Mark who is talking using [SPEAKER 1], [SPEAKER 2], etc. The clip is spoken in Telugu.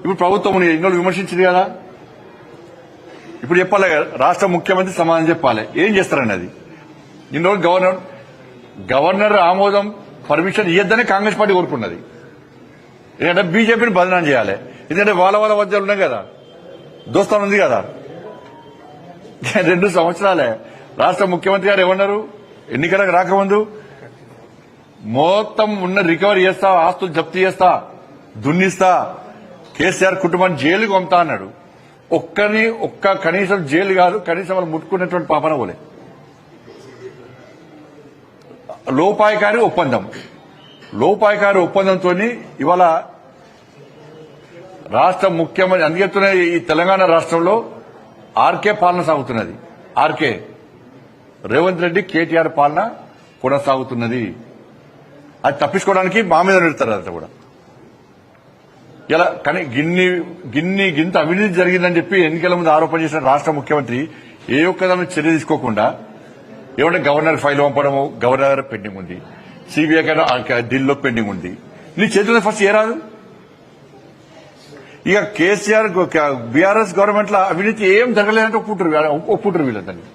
[SPEAKER 1] ఇప్పుడు ప్రభుత్వం ఇన్నోళ్ళు విమర్శించింది కదా, ఇప్పుడు చెప్పాలి రాష్ట్ర ముఖ్యమంత్రి సమాధానం చెప్పాలి. ఏం చేస్తారండి అది? ఇన్నోళ్ళు గవర్నర్ ఆమోదం పర్మిషన్ ఇవ్వద్దనే కాంగ్రెస్ పార్టీ కోరుకున్నది. ఎందుకంటే బీజేపీని బదనాం చేయాలి. ఎందుకంటే వాళ్ళ మధ్యలో ఉన్నాయి కదా, దోస్తాను ఉంది కదా. 2 సంవత్సరాలే రాష్ట్ర ముఖ్యమంత్రి గారు ఏమన్నారు ఎన్నికలకు రాకముందు? మొత్తం ఉన్న రికవరీ చేస్తా, ఆస్తులు జప్తు చేస్తా, దున్నిస్తా, కేసీఆర్ కుటుంబాన్ని జైలుకు పంపుతా అన్నాడు. ఒక్క కనీసం జైలు కాదు, కనీసం వాళ్ళు ముట్టుకున్నటువంటి పాపన పోలే. లోపాయకారి ఒప్పందంతో ఇవాళ రాష్ట్ర ముఖ్యమంత్రి అందుకెత్తున్న ఈ తెలంగాణ రాష్ట్రంలో ఆర్కే పాలన సాగుతున్నది. ఆర్కే రేవంత్ రెడ్డి కేటీఆర్ పాలన కొనసాగుతున్నది. అది తప్పించుకోవడానికి మా మీద నిడతారు. అంతా కూడా ఇలా కానీ గింత అవినీతి జరిగిందని చెప్పి ఎన్నికల ముందు ఆరోపణ చేసిన రాష్ట్ర ముఖ్యమంత్రి ఏ ఒక్కదాని చర్య తీసుకోకుండా ఏమంటే గవర్నర్ ఫైల్ పంపడము, గవర్నర్ పెండింగ్ ఉంది, సిబిఐ ఢిల్లీలో పెండింగ్ ఉంది. నీ చేతుల్లో ఫస్ట్ ఏ రాదు? ఇక కేసీఆర్ బీఆర్ఎస్ గవర్నమెంట్ లో అవినీతి ఏం జరగలేదంటే ఒప్పుకుంటారు వీళ్ళందరినీ.